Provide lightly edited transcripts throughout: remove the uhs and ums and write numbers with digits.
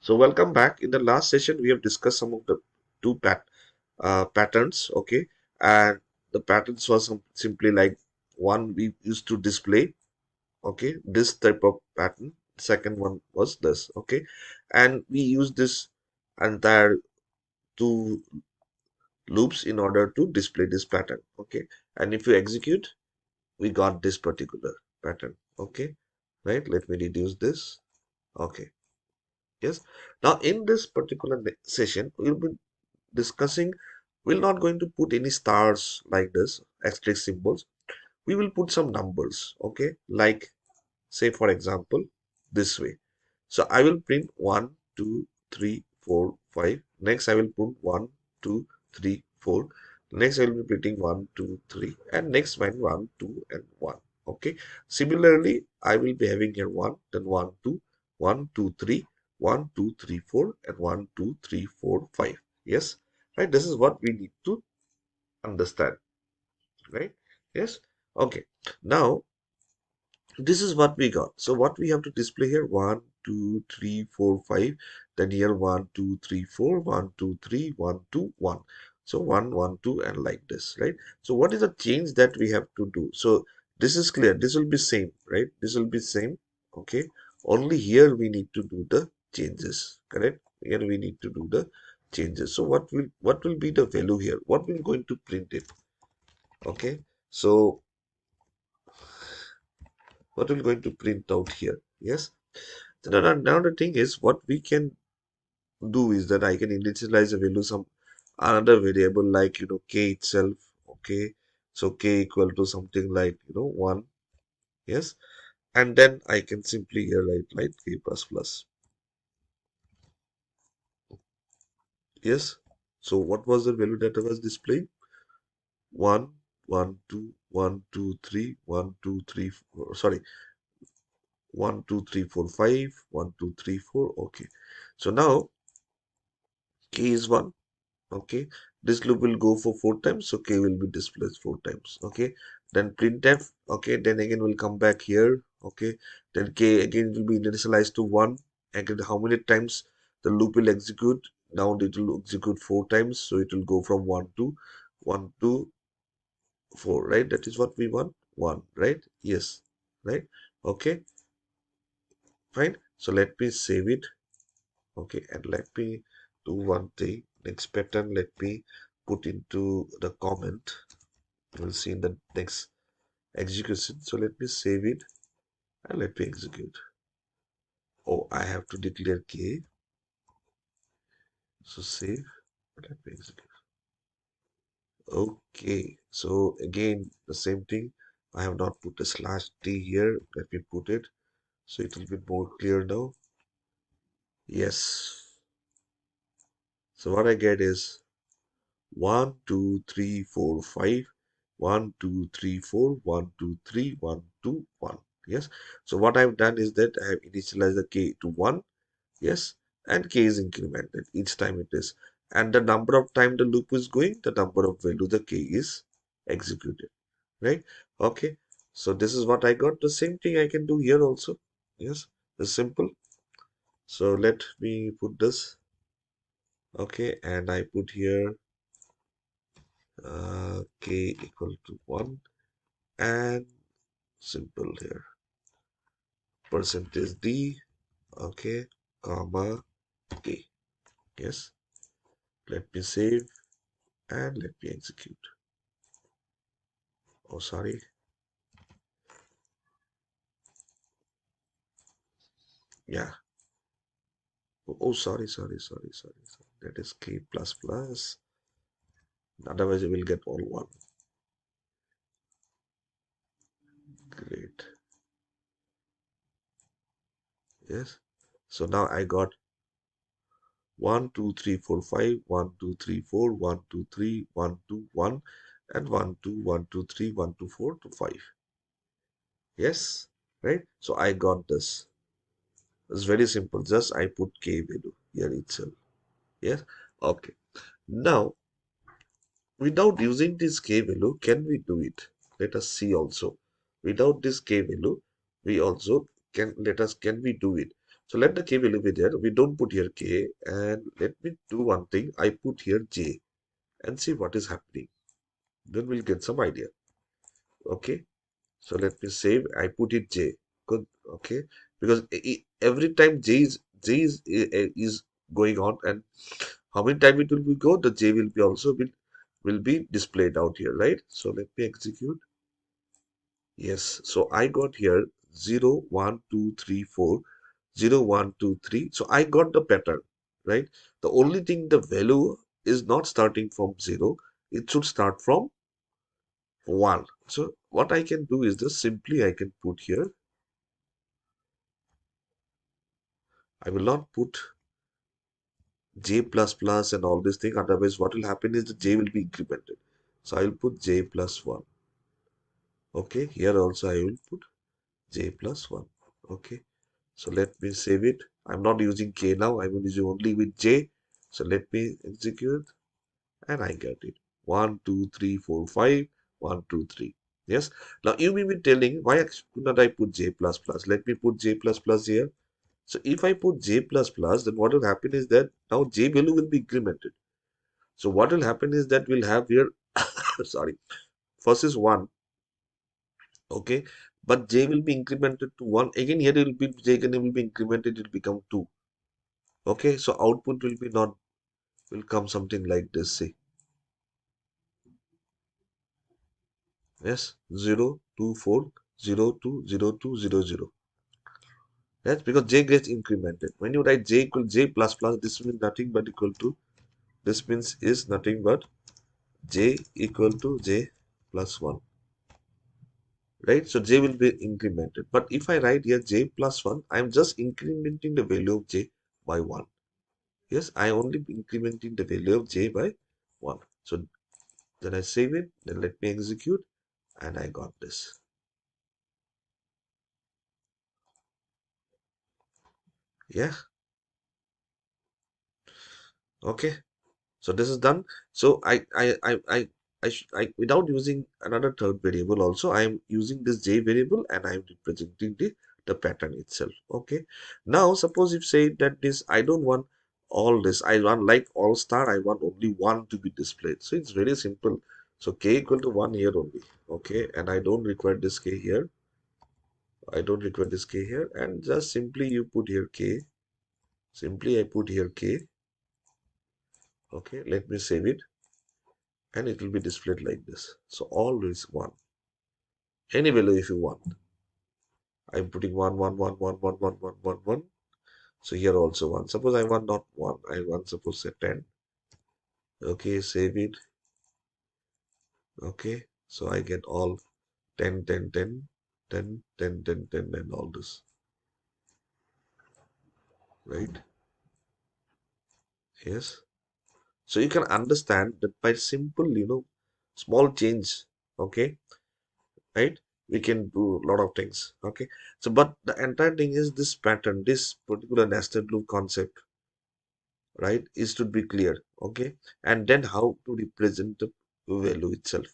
So welcome back. In the last session, we have discussed some of the patterns. Okay, and the patterns was simply like one we used to display. Okay, this type of pattern. Second one was this. Okay, and we use this entire two loops in order to display this pattern. Okay, and if you execute, we got this particular pattern. Okay, right. Let me reduce this. Okay. Yes. Now, in this particular session, we'll be discussing, we're not going to put any stars like this, asterisk symbols. We will put some numbers, okay? Like, say, for example, this way. So I will print 1, 2, 3, 4, 5. Next, I will put 1, 2, 3, 4. Next, I will be printing 1, 2, 3. And next one, 1, 2, and 1. Okay. Similarly, I will be having here 1, then 1, 2, 1, 2, 3, 1, 2, 3, 4, and 1, 2, 3, 4, 5. Yes. Right. This is what we need to understand. Right. Yes. Okay. Now, this is what we got. So what we have to display here, 1, 2, 3, 4, 5. Then here 1, 2, 3, 4, 1, 2, 3, 1, 2, 1. So 1, 1, 2, and like this, right? So what is the change that we have to do? So this is clear. This will be same, right? This will be same. Okay. Only here we need to do the changes, correct? Here we need to do the changes. So what will be the value here? What we're going to print it? Okay. So what we're going to print out here? Yes. So now the thing is, what we can do is that I can initialize a value some another variable like k itself. Okay, so k equal to something like 1. Yes, and then I can simply here write like k plus plus. Yes, so what was the value that I was displaying? 1, 1, 2, 1, 2, 3, 1, 2, 3, 4. Sorry, 1, 2, 3, 4, 5, 1, 2, 3, 4. Okay, so now k is 1. Okay, this loop will go for 4 times, so k will be displayed 4 times. Okay, then printf. Okay, then again we'll come back here. Okay, then k again will be initialized to 1. Again, how many times the loop will execute? Now it will execute 4 times, so it will go from 1 to 1 to 4, right? That is what we want. 1, right? Yes, right? Okay, fine. So let me save it. Okay, and let me do one thing. Next pattern, let me put into the comment. We'll see in the next execution. So let me save it and let me execute. Oh, I have to declare k. So save. Let me execute. Okay. So again, the same thing. I have not put a slash t here. Let me put it. So it will be more clear now. Yes. So what I get is 1, 2, 3, 4, 5. 1, 2, 3, 4. 1, 2, 3. 1, 2, 1. Yes. So what I've done is that I have initialized the k to 1. Yes. And k is incremented each time it is. And the number of time the loop is going, the number of value the k is executed. Right. Okay. So this is what I got. The same thing I can do here also. Yes. It's simple. So let me put this. Okay. And I put here k equal to 1 and simple here percentage d, okay, comma k. Yes, let me save and let me execute. Oh, sorry. Yeah. Oh, sorry. That is k plus plus. Otherwise you will get all 1. Great. Yes, so now I got 1 2 3 4 5, 1 2 3 4, 1 2 3, 1 2 1, and 1 2 1 2 3 1 2 4 to 5. Yes, right? So I got this. It's very simple. Just I put k value here itself. Yes. Okay. Now, without using this k value, can we do it? Let us see also. Without this k value, we also can we do it? So let the k value be there. We don't put here k, and let me do one thing. I put here j and see what is happening. Then we'll get some idea. Okay. So let me save. I put it j. Good. Okay. Because every time j is going on, and how many time it will be go, the j will be also will be displayed out here, right? So let me execute. Yes. So I got here 0, 1, 2, 3, 4, 0, 1, 2, 3. So I got the pattern, right? The only thing, the value is not starting from 0. It should start from 1. So what I can do is just simply I can put here. I will not put j plus plus and all this thing. Otherwise, what will happen is the j will be incremented. So I will put j plus 1. Okay. Here also I will put j plus 1. Okay. So let me save it. I'm not using k now. I'm using only with j. So let me execute and I get it. 1, 2, 3, 4, 5. 1, 2, 3. Yes. Now you may be telling why could not I put j plus plus? Let me put j plus plus here. So if I put j plus plus, then what will happen is that now j value will be incremented. So what will happen is that we'll have here, sorry, first is 1, okay, but j will be incremented to 1. Again, here it will be j will be incremented, it will become 2. Okay, so output will be not, will come something like this, say, yes, 0, 2, 4, 0, 2, 0, 2, 0, 0. Yes, because j gets incremented. When you write j equal j plus plus, this means nothing but equal to, this means is nothing but j equal to j plus 1. Right? So j will be incremented. But if I write here j plus 1, I am just incrementing the value of j by 1. Yes, I only incrementing the value of j by 1. So then I save it, then let me execute, and I got this. Yeah, okay. So this is done. So without using another third variable also, I am using this j variable and I am representing the pattern itself. Okay. Now suppose if say that this, I don't want all this. I want like all star, I want only one to be displayed. So it's very simple. So k equal to 1 here only. Okay. And I don't require this k here. I don't require this k here. And just simply you put here k. Simply I put here k. Okay. Let me save it. And it will be displayed like this. So always 1. Any value if you want. I'm putting 1, 1, 1, 1, 1, 1, 1, 1, 1. So here also 1. Suppose I want not 1. I want suppose say 10. Okay, save it. Okay. So I get all 10, 10, 10, 10, 10, 10, 10, and all this. Right? Yes. So you can understand that by simple, small change. Okay. Right, we can do a lot of things. Okay, so but the entire thing is this pattern, this particular nested loop concept, right, is to be clear. Okay, and then how to represent the value itself.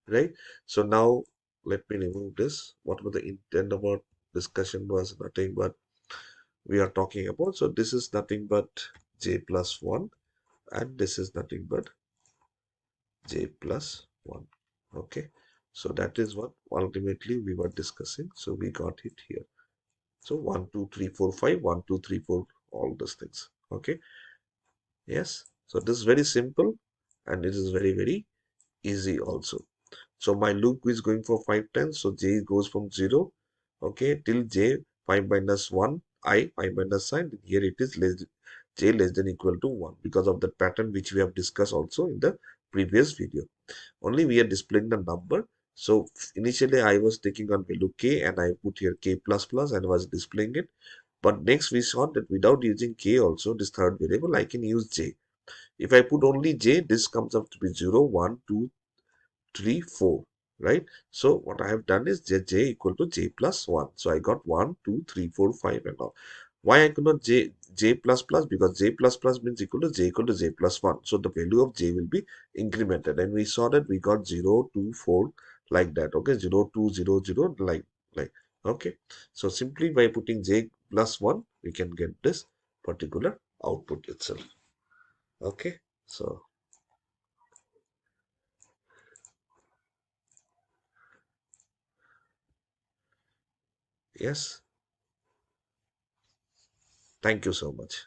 Right, so now let me remove this. What was the intent about discussion was nothing but we are talking about, so this is nothing but j plus 1 and this is nothing but j plus 1. Okay, so that is what ultimately we were discussing. So we got it here. So 1, 2, 3, 4, 5, 1, 2, 3, 4, all those things. Okay, yes. So this is very simple and it is very, very easy also. So my loop is going for 5 times. So j goes from 0, okay, till j 5 minus 1, I 5 minus sign. Here it is j less than equal to 1 because of the pattern which we have discussed also in the previous video. Only we are displaying the number. So initially I was taking on value k and I put here k plus plus and was displaying it. But next we saw that without using k also, this third variable, I can use j. If I put only j, this comes up to be 0, 1, 2, 3, 4, right? So what I have done is j equal to j plus 1. So I got 1, 2, 3, 4, 5 and all. Why I could not j plus plus? Because j plus plus means equal to j plus 1. So the value of j will be incremented. And we saw that we got 0, 2, 4 like that. Okay, 0, 2, 0, 0 like. Okay. So simply by putting j plus 1, we can get this particular output itself. Okay, so yes, thank you so much.